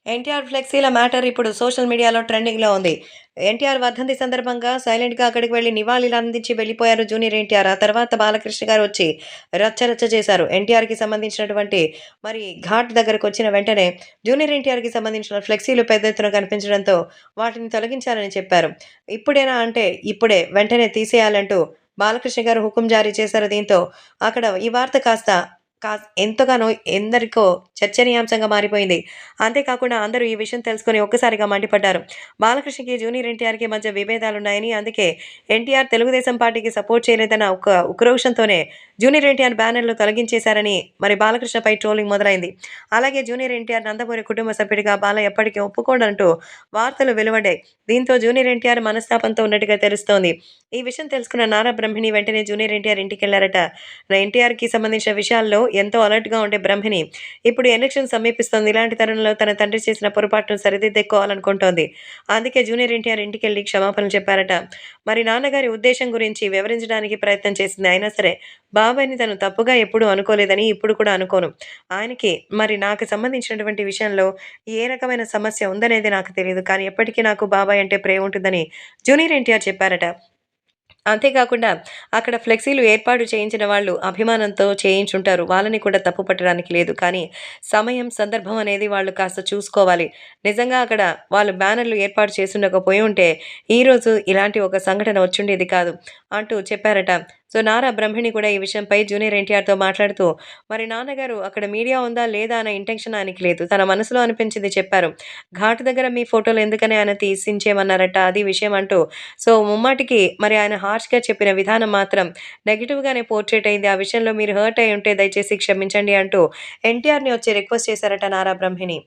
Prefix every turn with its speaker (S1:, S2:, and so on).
S1: NTR ఫ్లెక్సీల matter ఇప్పుడు social మీడియాలో ట్రెండింగ్‌లో ఉంది. ఎన్టీఆర్ వర్ధంతి సందర్భంగా సైలెంట్‌గా అక్కడికి వెళ్లి నివాళులందించి వెళ్ళిపోయారు జూనియర్ ఎన్టీఆర్. ఆ తర్వాత బాలకృష్ణ గారు వచ్చి రచ్చ చేశారు. ఎన్టీఆర్‌కి సంబంధించినటువంటి ఘాట్ దగ్గరకొచ్చిన వెంటనే జూనియర్ ఎన్టీఆర్‌కి సంబంధించిన ఫ్లెక్సీలు పెద్ద ఎత్తున కనిపించడంతో వాటిని తొలగించాలని చెప్పారు. ఇప్పుడేనా అంటే ఇప్పుడే వెంటనే తీసేయాలంటూ బాలకృష్ణ గారు హుకుం జారీ చేశారు. దీంతో అక్కడ ఈ వార్త ఎంతగానో ఎందరికో చర్చనీయాంశంగా మారిపోయింది. అంతేకాకుండా అందరూ ఈ విషయం తెలుసుకొని ఒక్కసారిగా మండిపడ్డారు. బాలకృష్ణకి, జూనియర్ ఎన్టీఆర్‌కి మధ్య విభేదాలున్నాయని, అందుకే ఎన్టీఆర్ తెలుగుదేశం పార్టీకి సపోర్ట్ చేయలేదన్న ఒక ఉక్రోషంతోనే జూనియర్ ఎన్టీఆర్ బ్యానర్‌లు తొలగించేశారని బాలకృష్ణపై ట్రోలింగ్ మొదలైంది. అలాగే జూనియర్ ఎన్టీఆర్ నందమూరి కుటుంబ సభ్యుడిగా బాల ఎప్పటికీ ఒప్పుకోడంటూ వార్తలు వెలువడ్డాయి. దీంతో జూనియర్ ఎన్టీఆర్ మనస్తాపంతో ఉన్నట్టుగా తెలుస్తోంది. ఈ విషయం తెలుసుకున్న నారా బ్రహ్మిణి వెంటనే జూనియర్ ఎన్టీఆర్ ఇంటికెళ్లారట. ఎన్టీఆర్‌కి సంబంధించిన విషయాల్లో ఎంతో అలర్ట్‌గా ఉండే బ్రహ్మిణి ఇప్పుడు ఎలక్షన్ సమీపిస్తోంది. ఇలాంటి తరుణంలో తన తండ్రి చేసిన పొరపాటును సరిదిద్దుకోవాలనుకుంటోంది. అందుకే జూనియర్ ఎన్టీఆర్ ఇంటికెళ్లి క్షమాపణలు చెప్పారట. నాన్నగారి ఉద్దేశం గురించి వివరించడానికి ప్రయత్నం చేసింది. అయినా సరే బాబాయిని తను తప్పుగా ఎప్పుడూ అనుకోలేదని ఇప్పుడు కూడా అనుకోను. ఆయనకి నాకు సంబంధించినటువంటి విషయంలో ఏ రకమైన సమస్య ఉందనేది నాకు తెలీదు. కానీ ఎప్పటికీ నాకు బాబాయ్ అంటే ప్రేమ ఉంటుందని జూనియర్ ఎన్టీఆర్ చెప్పారట. అంతేకాకుండా అక్కడ ఫ్లెక్సీలు ఏర్పాటు చేయించిన వాళ్ళు అభిమానంతో చేయించుంటారు. వాళ్ళని కూడా తప్పు పట్టడానికి లేదు. కానీ సమయం, సందర్భం అనేది వాళ్ళు కాస్త చూసుకోవాలి. నిజంగా అక్కడ వాళ్ళు బ్యానర్‌లు ఏర్పాటు చేసుండకపోయి ఉంటే ఈరోజు ఇలాంటి ఒక సంఘటన వచ్చుండేది కాదు అంటూ చెప్పారట. నారా బ్రహ్మిణి కూడా ఈ విషయంపై జూనియర్ ఎన్టీఆర్‌తో మాట్లాడుతూ నాన్నగారు అక్కడ మీడియా ఉందా? లేదా? అన్న ఇంటెన్షన్ ఆయనకి లేదు. తన మనసులో అనిపించింది చెప్పారు. ఘాటు దగ్గర మీ ఫోటోలు ఎందుకని ఆయన తీసించేమన్నారట. అది విషయం అంటూ ముమ్మాటికి ఆయన హార్ష్‌గా చెప్పిన విధానం మాత్రం నెగెటివ్‌గానే పోర్ట్రేట్ అయింది. ఆ విషయంలో మీరు హర్ట్ అయ్యుంటే దయచేసి క్షమించండి అంటూ ఎన్టీఆర్‌ని వచ్చి రిక్వెస్ట్ చేశారట నారా బ్రహ్మిణి.